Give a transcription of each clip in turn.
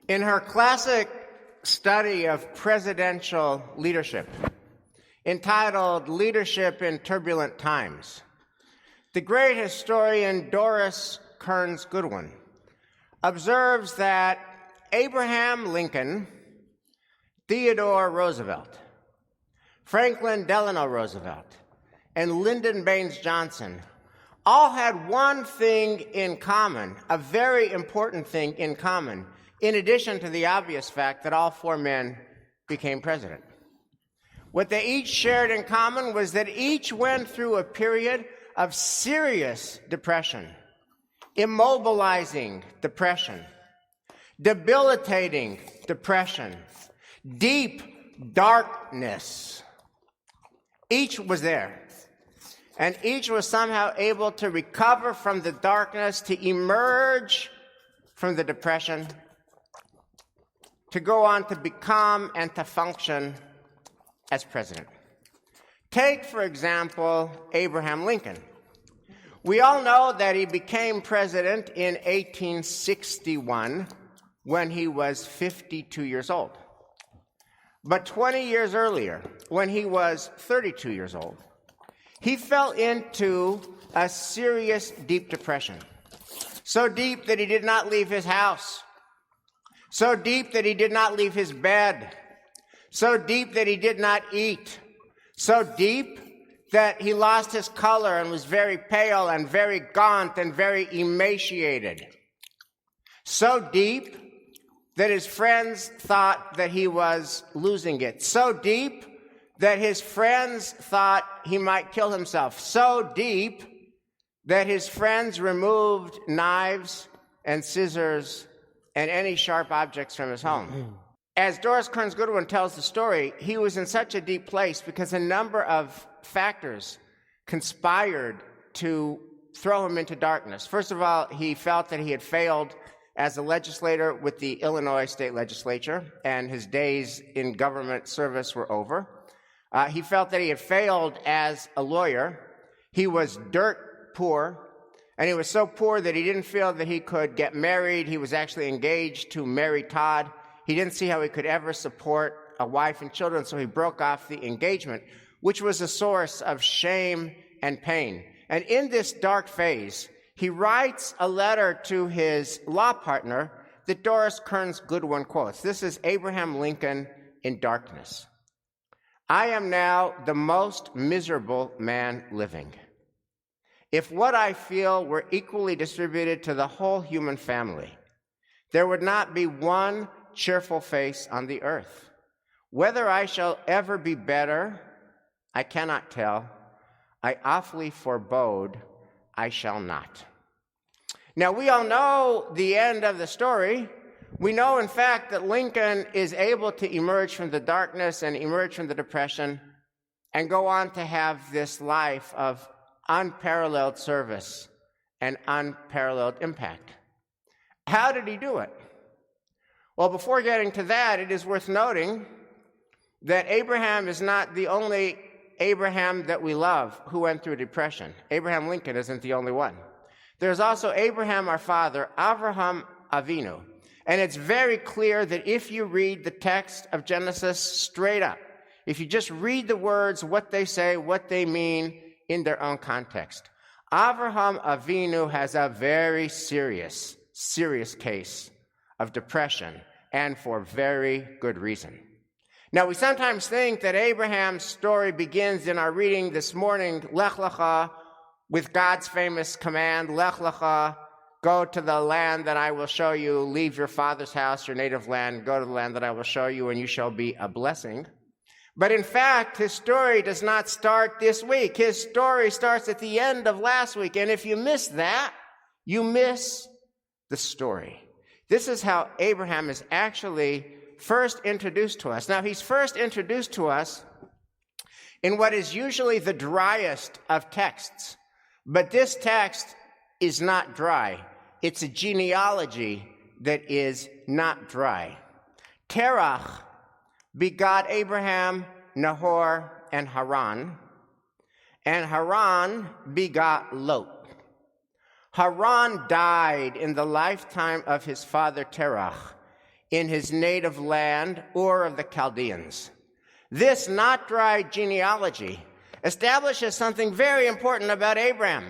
In her classic study of presidential leadership, entitled Leadership in Turbulent Times, the great historian Doris Kearns Goodwin observes that Abraham Lincoln, Theodore Roosevelt, Franklin Delano Roosevelt, and Lyndon Baines Johnson all had one thing in common, a very important thing in common, in addition to the obvious fact that all four men became president. What they each shared in common was that each went through a period of serious depression, immobilizing depression, debilitating depression, deep darkness. Each was there. And each was somehow able to recover from the darkness, to emerge from the depression, to go on to become and to function as president. Take, for example, Abraham Lincoln. We all know that he became president in 1861 when he was 52 years old. But 20 years earlier, when he was 32 years old, he fell into a serious, deep depression. So deep that he did not leave his house. So deep that he did not leave his bed. So deep that he did not eat. So deep that he lost his color and was very pale and very gaunt and very emaciated. So deep that his friends thought that he was losing it. So deep that his friends thought he might kill himself. So deep that his friends removed knives and scissors and any sharp objects from his home. As Doris Kearns Goodwin tells the story, he was in such a deep place because a number of factors conspired to throw him into darkness. First of all, he felt that he had failed as a legislator with the Illinois state legislature, and his days in government service were over. He felt that he had failed as a lawyer. He was dirt poor, and he was so poor that he didn't feel that he could get married. He was actually engaged to Mary Todd. He didn't see how he could ever support a wife and children, so he broke off the engagement, which was a source of shame and pain. And in this dark phase, he writes a letter to his law partner that Doris Kearns Goodwin quotes. This is Abraham Lincoln in darkness. I am now the most miserable man living. If what I feel were equally distributed to the whole human family, there would not be one cheerful face on the earth. Whether I shall ever be better, I cannot tell. I awfully forebode I shall not. Now, we all know the end of the story. We know, in fact, that Lincoln is able to emerge from the darkness and emerge from the depression and go on to have this life of unparalleled service and unparalleled impact. How did he do it? Well, before getting to that, it is worth noting that Abraham is not the only Abraham that we love who went through depression. Abraham Lincoln isn't the only one. There's also Abraham, our father, Avraham Avinu. And it's very clear that if you read the text of Genesis straight up, if you just read the words, what they say, what they mean in their own context, Avraham Avinu has a very serious case of depression, and for very good reason. Now, we sometimes think that Abraham's story begins in our reading this morning, Lech Lecha, with God's famous command, Lech Lecha, go to the land that I will show you, leave your father's house, your native land, go to the land that I will show you, and you shall be a blessing. But in fact, his story does not start this week. His story starts at the end of last week, and if you miss that, you miss the story. This is how Abraham is actually first introduced to us. Now, he's first introduced to us in what is usually the driest of texts. But this text is not dry. It's a genealogy that is not dry. Terach begot Abraham, Nahor, and Haran begot Lot. Haran died in the lifetime of his father Terach in his native land, Ur of the Chaldeans. This not dry genealogy establishes something very important about Abraham.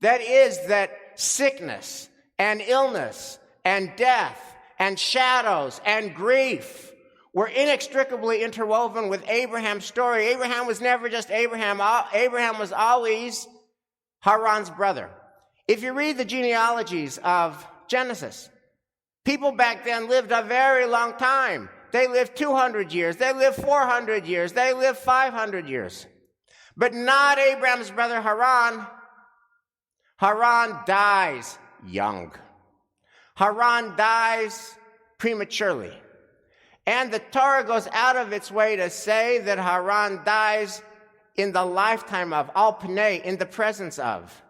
That is that sickness and illness and death and shadows and grief were inextricably interwoven with Abraham's story. Abraham was never just Abraham. Abraham was always Haran's brother. If you read the genealogies of Genesis, people back then lived a very long time. They lived 200 years. They lived 400 years. They lived 500 years. But not Abraham's brother Haran. Haran dies young. Haran dies prematurely. And the Torah goes out of its way to say that Haran dies in the lifetime of, al pnei, in the presence of,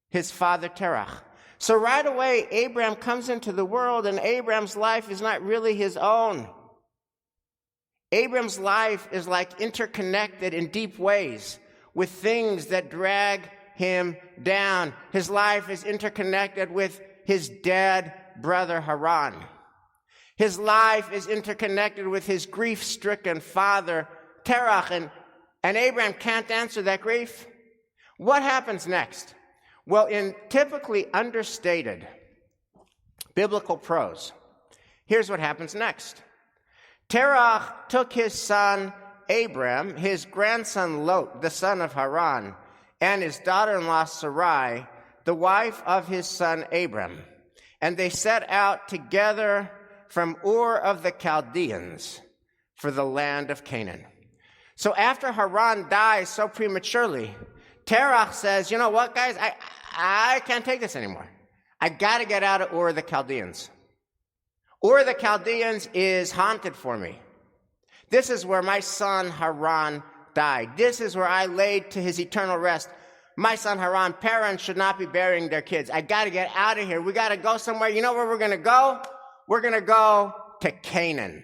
his father Terach. So right away, Abraham comes into the world, and Abraham's life is not really his own. Abraham's life is like interconnected in deep ways with things that drag him down. His life is interconnected with his dead brother Haran. His life is interconnected with his grief-stricken father Terach, and Abraham can't answer that grief. What happens next? Well, in typically understated biblical prose, here's what happens next. Terach took his son Abram, his grandson Lot, the son of Haran, and his daughter-in-law Sarai, the wife of his son Abram, and they set out together from Ur of the Chaldeans for the land of Canaan. So after Haran dies so prematurely, Terach says, you know what, guys, I can't take this anymore. I got to get out of Ur of the Chaldeans. Ur of the Chaldeans is haunted for me. This is where my son Haran died. This is where I laid to his eternal rest. My son Haran, parents should not be burying their kids. I got to get out of here. We got to go somewhere. You know where we're going to go? We're going to go to Canaan.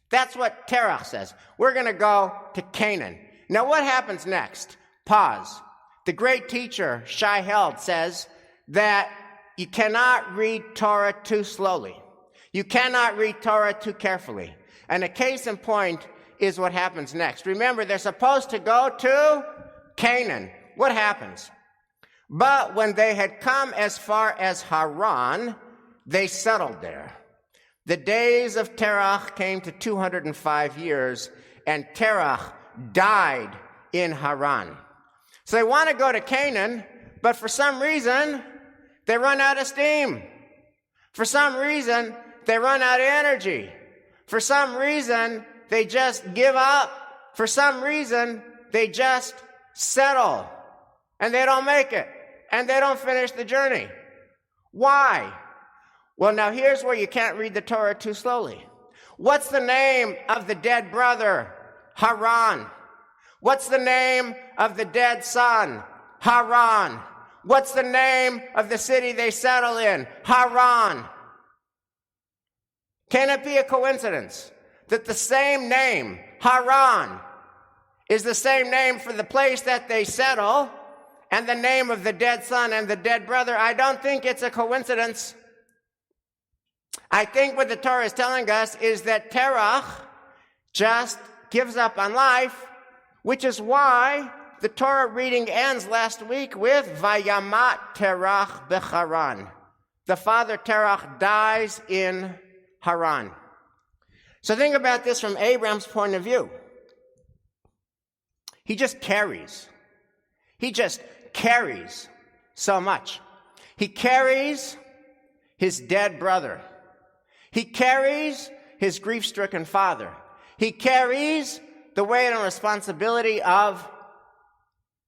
That's what Terach says. We're going to go to Canaan. Now what happens next? Pause. The great teacher, Shai Held, says that you cannot read Torah too slowly. You cannot read Torah too carefully. And a case in point is what happens next. Remember, they're supposed to go to Canaan. What happens? But when they had come as far as Haran, they settled there. The days of Terach came to 205 years, and Terach died in Haran. So they want to go to Canaan, but for some reason, they run out of steam. For some reason, they run out of energy. For some reason, they just give up. For some reason, they just settle. And they don't make it. And they don't finish the journey. Why? Well, now here's where you can't read the Torah too slowly. What's the name of the dead brother? Haran. What's the name of the dead son? Haran. What's the name of the city they settle in? Haran. Can it be a coincidence that the same name, Haran, is the same name for the place that they settle and the name of the dead son and the dead brother? I don't think it's a coincidence. I think what the Torah is telling us is that Terach just gives up on life, which is why the Torah reading ends last week with Vayamat Terach beCharan. The father Terach dies in Haran. So think about this from Abraham's point of view. He just carries. He just carries so much. He carries his dead brother. He carries his grief-stricken father. He carries the weight and responsibility of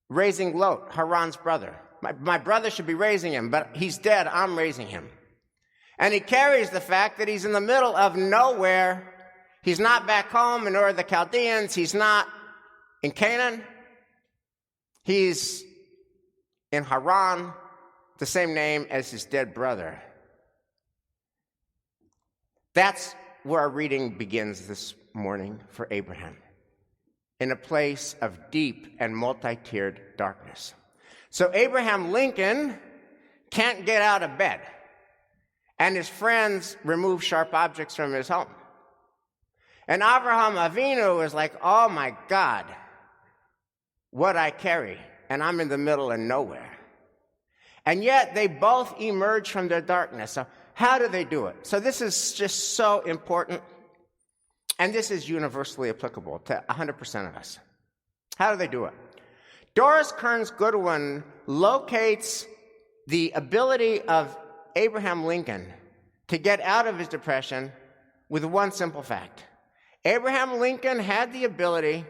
raising Lot, Haran's brother. My brother should be raising him, but he's dead. I'm raising him. And he carries the fact that he's in the middle of nowhere. He's not back home in Ur of the Chaldeans. He's not in Canaan. He's in Haran, the same name as his dead brother. That's where our reading begins this morning for Abraham, in a place of deep and multi-tiered darkness. So Abraham Lincoln can't get out of bed. and his friends removed sharp objects from his home. And Avraham Avinu was like, oh my God, what I carry, and I'm in the middle of nowhere. And yet they both emerge from their darkness. So how do they do it? So this is just so important, and this is universally applicable to 100% of us. How do they do it? Doris Kearns Goodwin locates the ability of Abraham Lincoln to get out of his depression with one simple fact. Abraham Lincoln had the ability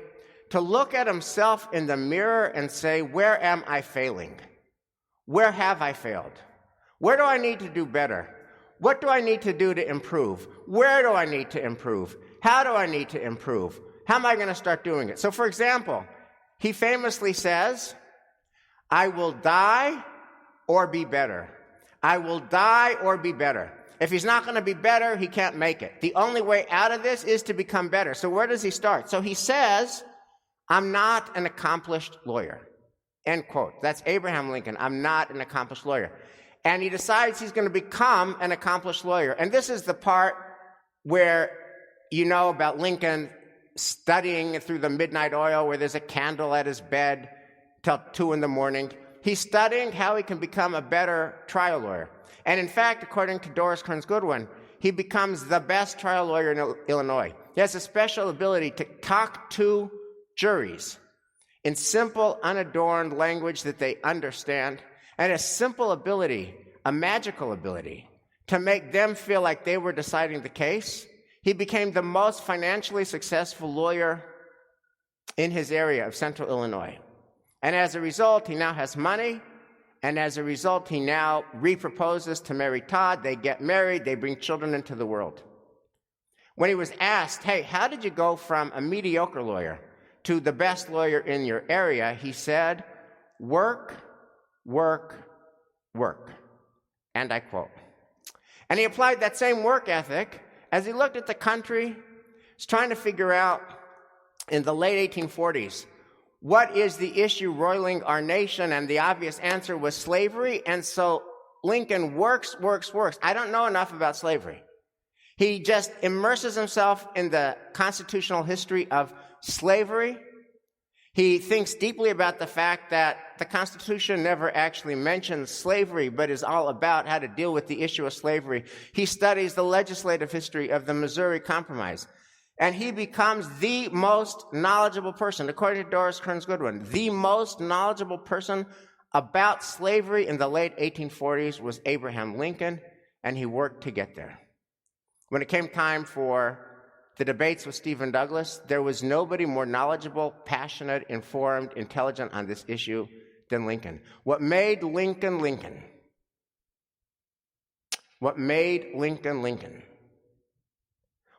to look at himself in the mirror and say, where am I failing? Where have I failed? Where do I need to do better? What do I need to do to improve? Where do I need to improve? How do I need to improve? How am I going to start doing it? So, for example, he famously says, I will die or be better. I will die or be better. If he's not going to be better, he can't make it. The only way out of this is to become better. So where does he start? So he says, I'm not an accomplished lawyer. End quote. That's Abraham Lincoln. I'm not an accomplished lawyer. And he decides he's going to become an accomplished lawyer. And this is the part where you know about Lincoln studying through the midnight oil, where there's a candle at his bed till 2 a.m. He's studying how he can become a better trial lawyer. And in fact, according to Doris Kearns Goodwin, he becomes the best trial lawyer in Illinois. He has a special ability to talk to juries in simple, unadorned language that they understand, and a simple ability, a magical ability, to make them feel like they were deciding the case. He became the most financially successful lawyer in his area of central Illinois. And as a result, he now has money, and as a result, he now reproposes to Mary Todd. They get married, they bring children into the world. When he was asked, hey, how did you go from a mediocre lawyer to the best lawyer in your area, he said, work, work, work. And I quote. And he applied that same work ethic as he looked at the country. He's trying to figure out, in the late 1840s, what is the issue roiling our nation? And the obvious answer was slavery. And so Lincoln works. I don't know enough about slavery. He just immerses himself in the constitutional history of slavery. He thinks deeply about the fact that the Constitution never actually mentions slavery, but is all about how to deal with the issue of slavery. He studies the legislative history of the Missouri Compromise. And he becomes the most knowledgeable person, according to Doris Kearns Goodwin, the most knowledgeable person about slavery in the late 1840s was Abraham Lincoln, and he worked to get there. When it came time for the debates with Stephen Douglas, there was nobody more knowledgeable, passionate, informed, intelligent on this issue than Lincoln. What made Lincoln Lincoln? What made Lincoln Lincoln?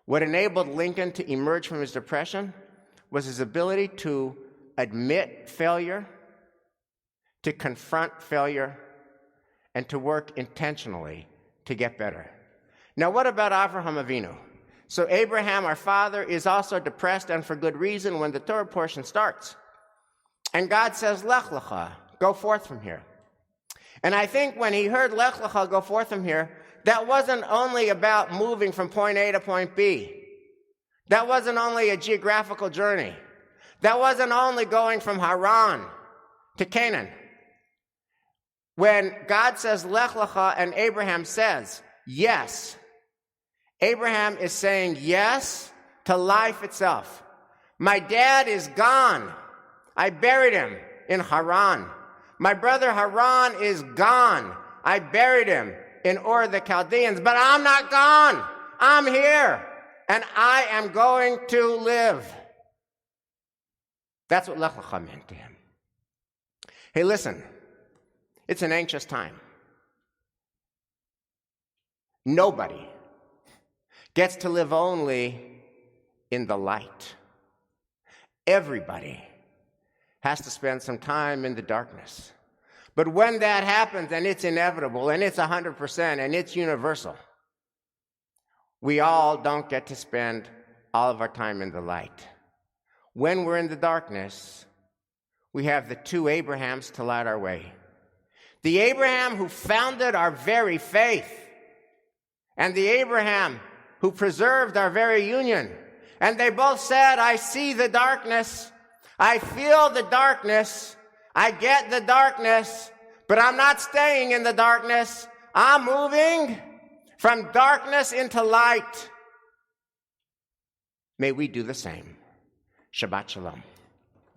What enabled Lincoln to emerge from his depression was his ability to admit failure, to confront failure, and to work intentionally to get better. Now, what about Avraham Avinu? So Abraham, our father, is also depressed, and for good reason, when the Torah portion starts. And God says, Lech lecha, go forth from here. And I think when he heard Lech lecha, go forth from here, that wasn't only about moving from point A to point B. That wasn't only a geographical journey. That wasn't only going from Haran to Canaan. When God says Lech lecha and Abraham says yes, Abraham is saying yes to life itself. My dad is gone. I buried him in Haran. My brother Haran is gone. I buried him in Ur of the Chaldeans, but I'm not gone. I'm here, and I am going to live. That's what Lech lecha meant to him. Hey, listen, it's an anxious time. Nobody gets to live only in the light. Everybody has to spend some time in the darkness. But when that happens, and it's inevitable, and it's 100%, and it's universal, we all don't get to spend all of our time in the light. When we're in the darkness, we have the two Abrahams to light our way. The Abraham who founded our very faith, and the Abraham who preserved our very union. And they both said, I see the darkness, I feel the darkness, I get the darkness, but I'm not staying in the darkness. I'm moving from darkness into light. May we do the same. Shabbat shalom.